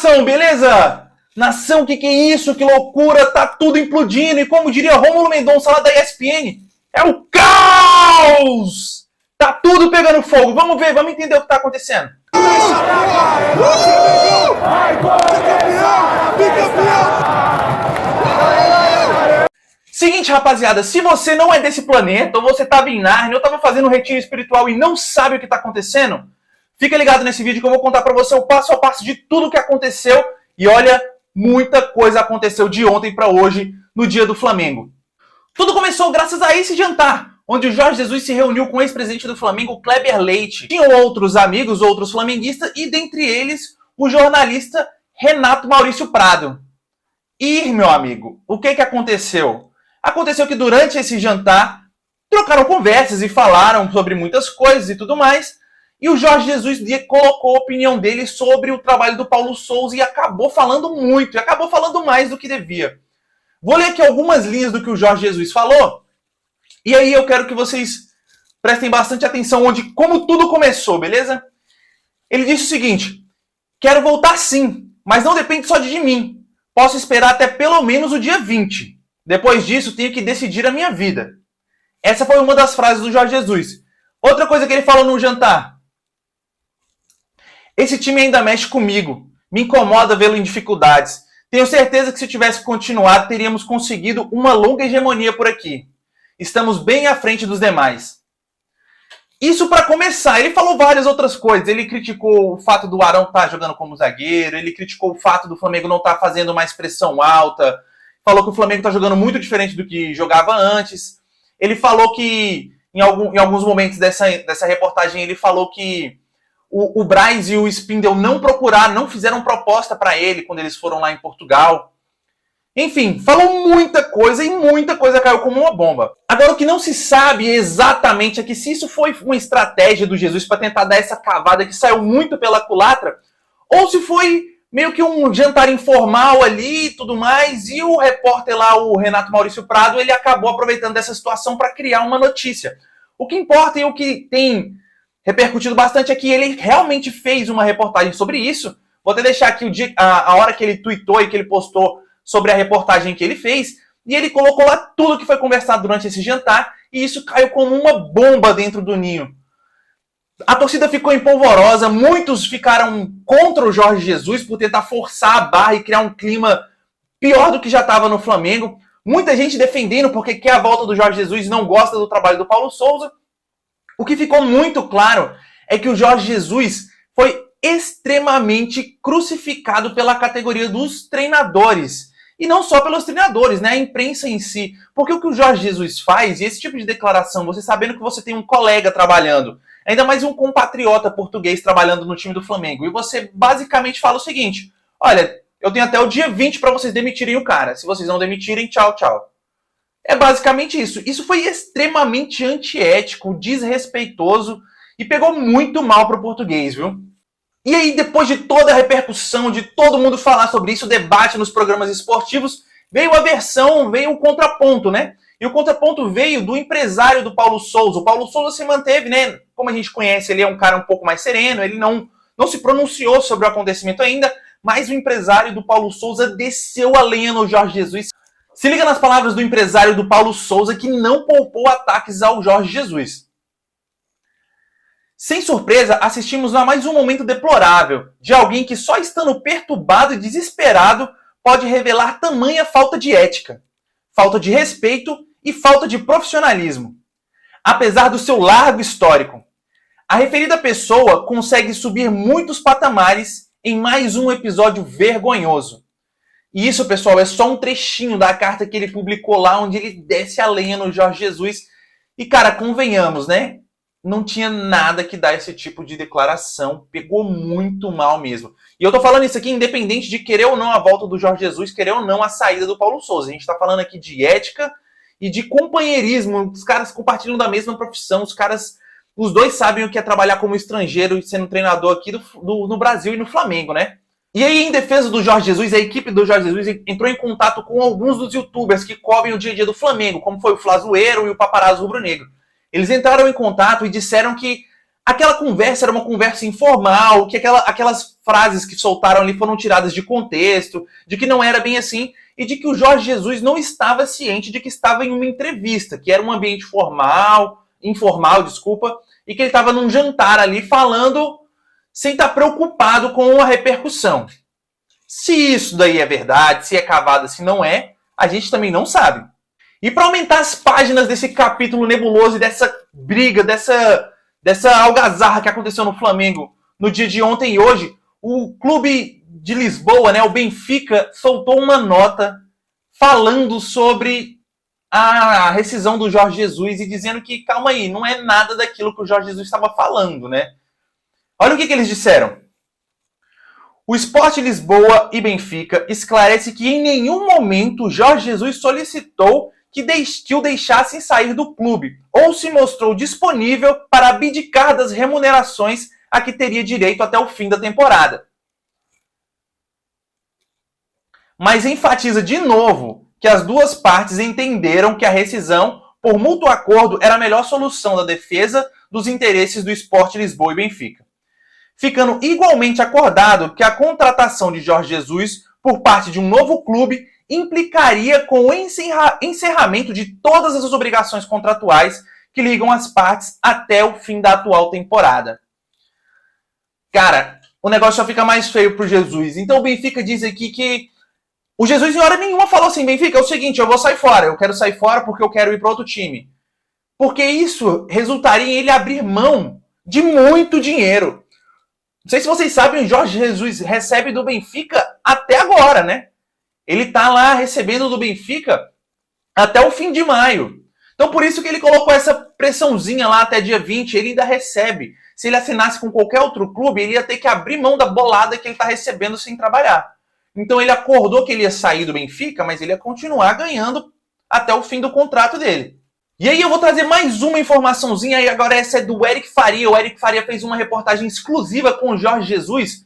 nação, beleza? Nação, que é isso? Que loucura, tá tudo implodindo. E como diria Rômulo Mendonça lá da ESPN, é o caos! Tá tudo pegando fogo. Vamos ver, vamos entender o que tá acontecendo. Seguinte, rapaziada, se você não é desse planeta, ou você tava em Nárnia, ou tava fazendo um retiro espiritual e não sabe o que tá acontecendo, fica ligado nesse vídeo que eu vou contar pra você o passo a passo de tudo o que aconteceu. E olha, muita coisa aconteceu de ontem pra hoje, no dia do Flamengo. Tudo começou graças a esse jantar, onde o Jorge Jesus se reuniu com o ex-presidente do Flamengo, Kleber Leite. Tinham outros amigos, outros flamenguistas, e dentre eles, o jornalista Renato Maurício Prado. E, meu amigo, o que aconteceu? Aconteceu que durante esse jantar, trocaram conversas e falaram sobre muitas coisas e tudo mais, e o Jorge Jesus colocou a opinião dele sobre o trabalho do Paulo Souza e acabou falando muito, e acabou falando mais do que devia. Vou ler aqui algumas linhas do que o Jorge Jesus falou, e aí eu quero que vocês prestem bastante atenção como tudo começou, beleza? Ele disse o seguinte: quero voltar sim, mas não depende só de mim. Posso esperar até pelo menos o dia 20. Depois disso, tenho que decidir a minha vida. Essa foi uma das frases do Jorge Jesus. Outra coisa que ele falou no jantar: esse time ainda mexe comigo. Me incomoda vê-lo em dificuldades. Tenho certeza que se tivesse continuado, teríamos conseguido uma longa hegemonia por aqui. Estamos bem à frente dos demais. Isso para começar. Ele falou várias outras coisas. Ele criticou o fato do Arão estar jogando como zagueiro. Ele criticou o fato do Flamengo não estar fazendo mais pressão alta. Falou que o Flamengo está jogando muito diferente do que jogava antes. Ele falou que, em alguns momentos dessa reportagem, ele falou que o Braz e o Spindel não fizeram proposta para ele quando eles foram lá em Portugal. Enfim, falou muita coisa e muita coisa caiu como uma bomba. Agora, o que não se sabe exatamente é que se isso foi uma estratégia do Jesus para tentar dar essa cavada que saiu muito pela culatra, ou se foi meio que um jantar informal ali e tudo mais, e o repórter lá, o Renato Maurício Prado, ele acabou aproveitando dessa situação para criar uma notícia. O que importa e o que tem repercutido bastante é que ele realmente fez uma reportagem sobre isso. Vou até deixar aqui a hora que ele tweetou e que ele postou sobre a reportagem que ele fez, e ele colocou lá tudo que foi conversado durante esse jantar, e isso caiu como uma bomba dentro do ninho. A torcida ficou empolvorosa, muitos ficaram contra o Jorge Jesus por tentar forçar a barra e criar um clima pior do que já estava no Flamengo. Muita gente defendendo porque quer a volta do Jorge Jesus e não gosta do trabalho do Paulo Souza. O que ficou muito claro é que o Jorge Jesus foi extremamente crucificado pela categoria dos treinadores. E não só pelos treinadores, né? A imprensa em si. Porque o que o Jorge Jesus faz, e esse tipo de declaração, você sabendo que você tem um colega trabalhando, ainda mais um compatriota português trabalhando no time do Flamengo, e você basicamente fala o seguinte: olha, eu tenho até o dia 20 para vocês demitirem o cara. Se vocês não demitirem, tchau, tchau. É basicamente isso. Isso foi extremamente antiético, desrespeitoso e pegou muito mal pro português, viu? E aí, depois de toda a repercussão, de todo mundo falar sobre isso, o debate nos programas esportivos, veio o contraponto, né? E o contraponto veio do empresário do Paulo Souza. O Paulo Souza se manteve, né? Como a gente conhece, ele é um cara um pouco mais sereno, ele não se pronunciou sobre o acontecimento ainda, mas o empresário do Paulo Souza desceu a lenha no Jorge Jesus. Se liga nas palavras do empresário do Paulo Souza, que não poupou ataques ao Jorge Jesus. Sem surpresa, assistimos a mais um momento deplorável de alguém que só estando perturbado e desesperado pode revelar tamanha falta de ética, falta de respeito e falta de profissionalismo. Apesar do seu largo histórico, a referida pessoa consegue subir muitos patamares em mais um episódio vergonhoso. E isso, pessoal, é só um trechinho da carta que ele publicou lá, onde ele desce a lenha no Jorge Jesus. E, cara, convenhamos, né? Não tinha nada que dar esse tipo de declaração. Pegou muito mal mesmo. E eu tô falando isso aqui independente de querer ou não a volta do Jorge Jesus, querer ou não a saída do Paulo Souza. A gente tá falando aqui de ética e de companheirismo. Os caras compartilham da mesma profissão. Os dois sabem o que é trabalhar como estrangeiro e sendo treinador aqui no Brasil e no Flamengo, né? E aí, em defesa do Jorge Jesus, a equipe do Jorge Jesus entrou em contato com alguns dos youtubers que cobrem o dia a dia do Flamengo, como foi o Flazoeiro e o Paparazzo Rubro Negro. Eles entraram em contato e disseram que aquela conversa era uma conversa informal, que aquelas frases que soltaram ali foram tiradas de contexto, de que não era bem assim, e de que o Jorge Jesus não estava ciente de que estava em uma entrevista, que era um ambiente informal, desculpa, e que ele estava num jantar ali falando sem estar preocupado com a repercussão. Se isso daí é verdade, se é cavada, se não é, a gente também não sabe. E para aumentar as páginas desse capítulo nebuloso e dessa briga, dessa algazarra que aconteceu no Flamengo no dia de ontem e hoje, o clube de Lisboa, né, o Benfica, soltou uma nota falando sobre a rescisão do Jorge Jesus e dizendo que, calma aí, não é nada daquilo que o Jorge Jesus estava falando, né? Olha o que eles disseram. O Sport Lisboa e Benfica esclarece que em nenhum momento Jorge Jesus solicitou que o deixassem sair do clube ou se mostrou disponível para abdicar das remunerações a que teria direito até o fim da temporada. Mas enfatiza de novo que as duas partes entenderam que a rescisão por mútuo acordo era a melhor solução da defesa dos interesses do Sport Lisboa e Benfica, ficando igualmente acordado que a contratação de Jorge Jesus por parte de um novo clube implicaria com o encerramento de todas as obrigações contratuais que ligam as partes até o fim da atual temporada. Cara, o negócio só fica mais feio pro Jesus. Então o Benfica diz aqui que o Jesus em hora nenhuma falou assim, Benfica, é o seguinte, eu vou sair fora, eu quero sair fora porque eu quero ir para outro time. Porque isso resultaria em ele abrir mão de muito dinheiro. Não sei se vocês sabem, o Jorge Jesus recebe do Benfica até agora, né? Ele tá lá recebendo do Benfica até o fim de maio. Então por isso que ele colocou essa pressãozinha lá até dia 20, ele ainda recebe. Se ele assinasse com qualquer outro clube, ele ia ter que abrir mão da bolada que ele tá recebendo sem trabalhar. Então ele acordou que ele ia sair do Benfica, mas ele ia continuar ganhando até o fim do contrato dele. E aí eu vou trazer mais uma informaçãozinha, e agora essa é do Eric Faria. O Eric Faria fez uma reportagem exclusiva com o Jorge Jesus,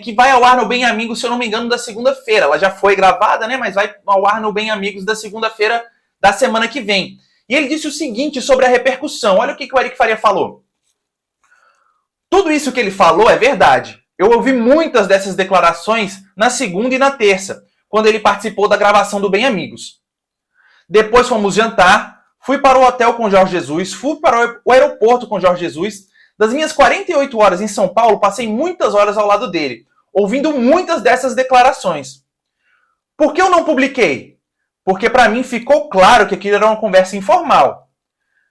que vai ao ar no Bem Amigos, se eu não me engano, da segunda-feira. Ela já foi gravada, né? Mas vai ao ar no Bem Amigos da segunda-feira da semana que vem. E ele disse o seguinte sobre a repercussão. Olha o que o Eric Faria falou. Tudo isso que ele falou é verdade. Eu ouvi muitas dessas declarações na segunda e na terça, quando ele participou da gravação do Bem Amigos. Depois fomos jantar, fui para o hotel com o Jorge Jesus, fui para o aeroporto com o Jorge Jesus. Das minhas 48 horas em São Paulo, passei muitas horas ao lado dele, ouvindo muitas dessas declarações. Por que eu não publiquei? Porque para mim ficou claro que aquilo era uma conversa informal.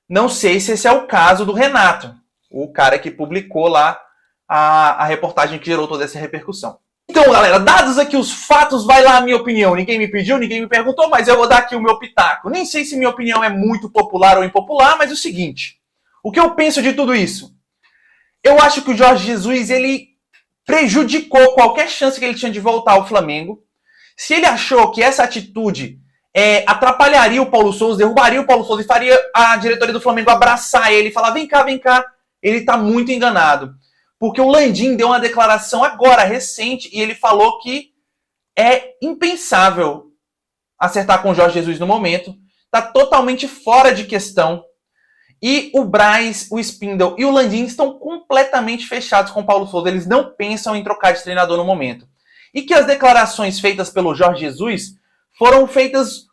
Não sei se esse é o caso do Renato, o cara que publicou lá a reportagem que gerou toda essa repercussão. Então, galera, dados aqui os fatos, vai lá a minha opinião. Ninguém me pediu, ninguém me perguntou, mas eu vou dar aqui o meu pitaco. Nem sei se minha opinião é muito popular ou impopular, mas é o seguinte. O que eu penso de tudo isso? Eu acho que o Jorge Jesus, ele prejudicou qualquer chance que ele tinha de voltar ao Flamengo. Se ele achou que essa atitude atrapalharia o Paulo Sousa, derrubaria o Paulo Sousa e faria a diretoria do Flamengo abraçar ele e falar, vem cá, ele está muito enganado. Porque o Landim deu uma declaração agora, recente, e ele falou que é impensável acertar com o Jorge Jesus no momento. Está totalmente fora de questão. E o Braz, o Spindle e o Landim estão completamente fechados com o Paulo Sousa. Eles não pensam em trocar de treinador no momento. E que as declarações feitas pelo Jorge Jesus foram feitas,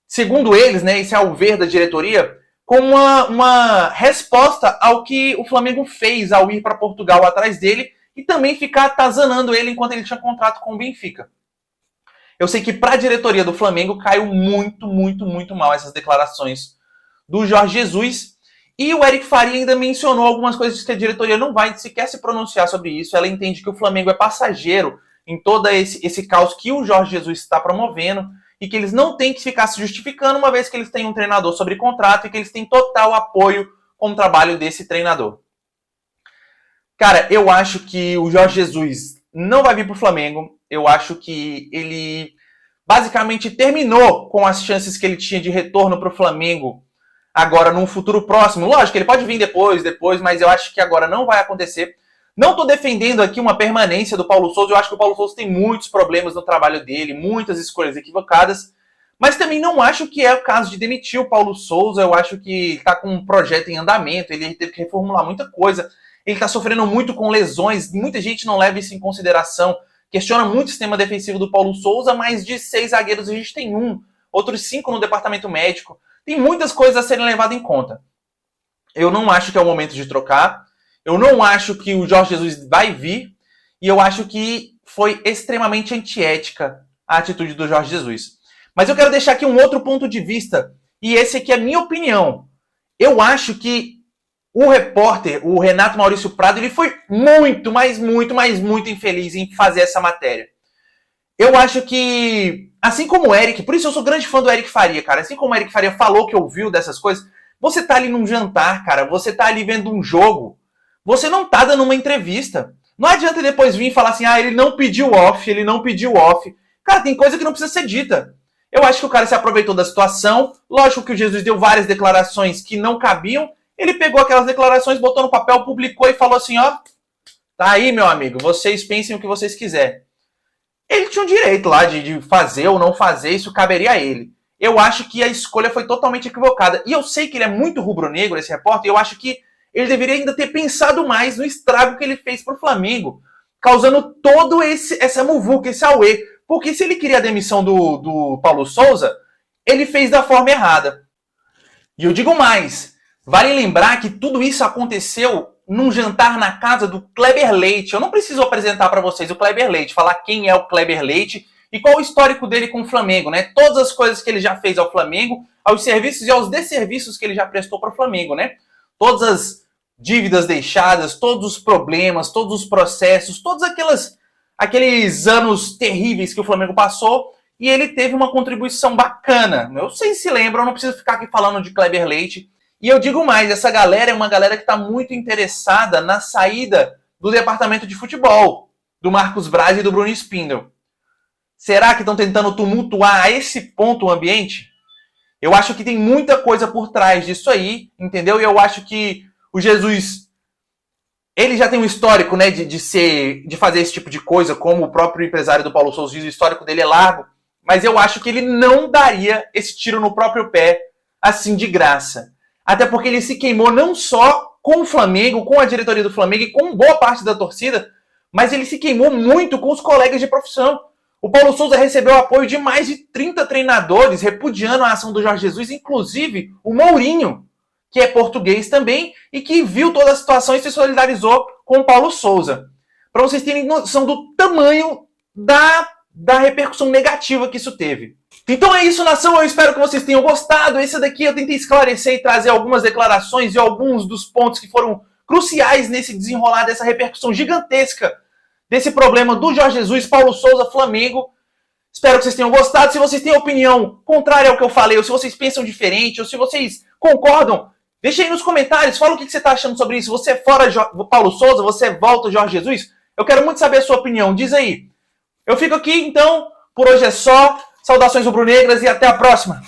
segundo eles, né, esse é o ver da diretoria, com uma resposta ao que o Flamengo fez ao ir para Portugal atrás dele e também ficar atazanando ele enquanto ele tinha contrato com o Benfica. Eu sei que para a diretoria do Flamengo caiu muito, muito, muito mal essas declarações do Jorge Jesus. E o Eric Faria ainda mencionou algumas coisas que a diretoria não vai sequer se pronunciar sobre isso. Ela entende que o Flamengo é passageiro em todo esse caos que o Jorge Jesus está promovendo e que eles não têm que ficar se justificando uma vez que eles têm um treinador sob contrato e que eles têm total apoio com o trabalho desse treinador. Cara, eu acho que o Jorge Jesus não vai vir para o Flamengo. Eu acho que ele basicamente terminou com as chances que ele tinha de retorno para o Flamengo agora num futuro próximo. Lógico, ele pode vir depois, mas eu acho que agora não vai acontecer. Não estou defendendo aqui uma permanência do Paulo Sousa. Eu acho que o Paulo Sousa tem muitos problemas no trabalho dele, muitas escolhas equivocadas. Mas também não acho que é o caso de demitir o Paulo Souza. Eu acho que está com um projeto em andamento, ele teve que reformular muita coisa. Ele está sofrendo muito com lesões, muita gente não leva isso em consideração. Questiona muito o sistema defensivo do Paulo Souza, mas de 6 zagueiros a gente tem 1, outros 5 no departamento médico. Tem muitas coisas a serem levadas em conta. Eu não acho que é o momento de trocar. Eu não acho que o Jorge Jesus vai vir. E eu acho que foi extremamente antiética a atitude do Jorge Jesus. Mas eu quero deixar aqui um outro ponto de vista. E esse aqui é a minha opinião. Eu acho que o repórter, o Renato Maurício Prado, ele foi muito, mas muito infeliz em fazer essa matéria. Eu acho que, assim como o Eric, por isso eu sou grande fã do Eric Faria, cara. Assim como o Eric Faria falou que ouviu dessas coisas, você tá ali num jantar, cara, você tá ali vendo um jogo, você não tá dando uma entrevista. Não adianta depois vir e falar assim, ele não pediu off, ele não pediu off. Cara, tem coisa que não precisa ser dita. Eu acho que o cara se aproveitou da situação. Lógico que o Jesus deu várias declarações que não cabiam. Ele pegou aquelas declarações, botou no papel, publicou e falou assim, tá aí, meu amigo, vocês pensem o que vocês quiserem. Ele tinha um direito lá de fazer ou não fazer, isso caberia a ele. Eu acho que a escolha foi totalmente equivocada. E eu sei que ele é muito rubro-negro, esse repórter, e eu acho que ele deveria ainda ter pensado mais no estrago que ele fez pro Flamengo, causando todo essa muvuca, esse auê. Porque se ele queria a demissão do Paulo Souza, ele fez da forma errada. E eu digo mais, vale lembrar que tudo isso aconteceu num jantar na casa do Kleber Leite. Eu não preciso apresentar para vocês o Kleber Leite, falar quem é o Kleber Leite e qual o histórico dele com o Flamengo, né? Todas as coisas que ele já fez ao Flamengo, aos serviços e aos desserviços que ele já prestou para o Flamengo, né? Todas as dívidas deixadas, todos os problemas, todos os processos, todos aqueles anos terríveis que o Flamengo passou, e ele teve uma contribuição bacana. Eu sei se lembram, eu não preciso ficar aqui falando de Kleber Leite. E eu digo mais, essa galera é uma galera que está muito interessada na saída do departamento de futebol, do Marcos Braz e do Bruno Spindel. Será que estão tentando tumultuar a esse ponto o ambiente? Eu acho que tem muita coisa por trás disso aí, entendeu? E eu acho que o Jesus, ele já tem um histórico, né, de fazer esse tipo de coisa, como o próprio empresário do Paulo Souza diz, o histórico dele é largo, mas eu acho que ele não daria esse tiro no próprio pé, assim, de graça. Até porque ele se queimou não só com o Flamengo, com a diretoria do Flamengo e com boa parte da torcida, mas ele se queimou muito com os colegas de profissão. O Paulo Souza recebeu apoio de mais de 30 treinadores repudiando a ação do Jorge Jesus, inclusive o Mourinho, que é português também e que viu toda a situação e se solidarizou com o Paulo Souza. Para vocês terem noção do tamanho da repercussão negativa que isso teve. Então é isso, nação. Eu espero que vocês tenham gostado. Esse daqui eu tentei esclarecer e trazer algumas declarações e alguns dos pontos que foram cruciais nesse desenrolar dessa repercussão gigantesca desse problema do Jorge Jesus, Paulo Souza, Flamengo. Espero que vocês tenham gostado. Se vocês têm opinião contrária ao que eu falei, ou se vocês pensam diferente, ou se vocês concordam, deixa aí nos comentários. Fala o que você está achando sobre isso. Você é fora Paulo Souza? Você volta Jorge Jesus? Eu quero muito saber a sua opinião. Diz aí. Eu fico aqui, então. Por hoje é só. Saudações rubro-negras e até a próxima.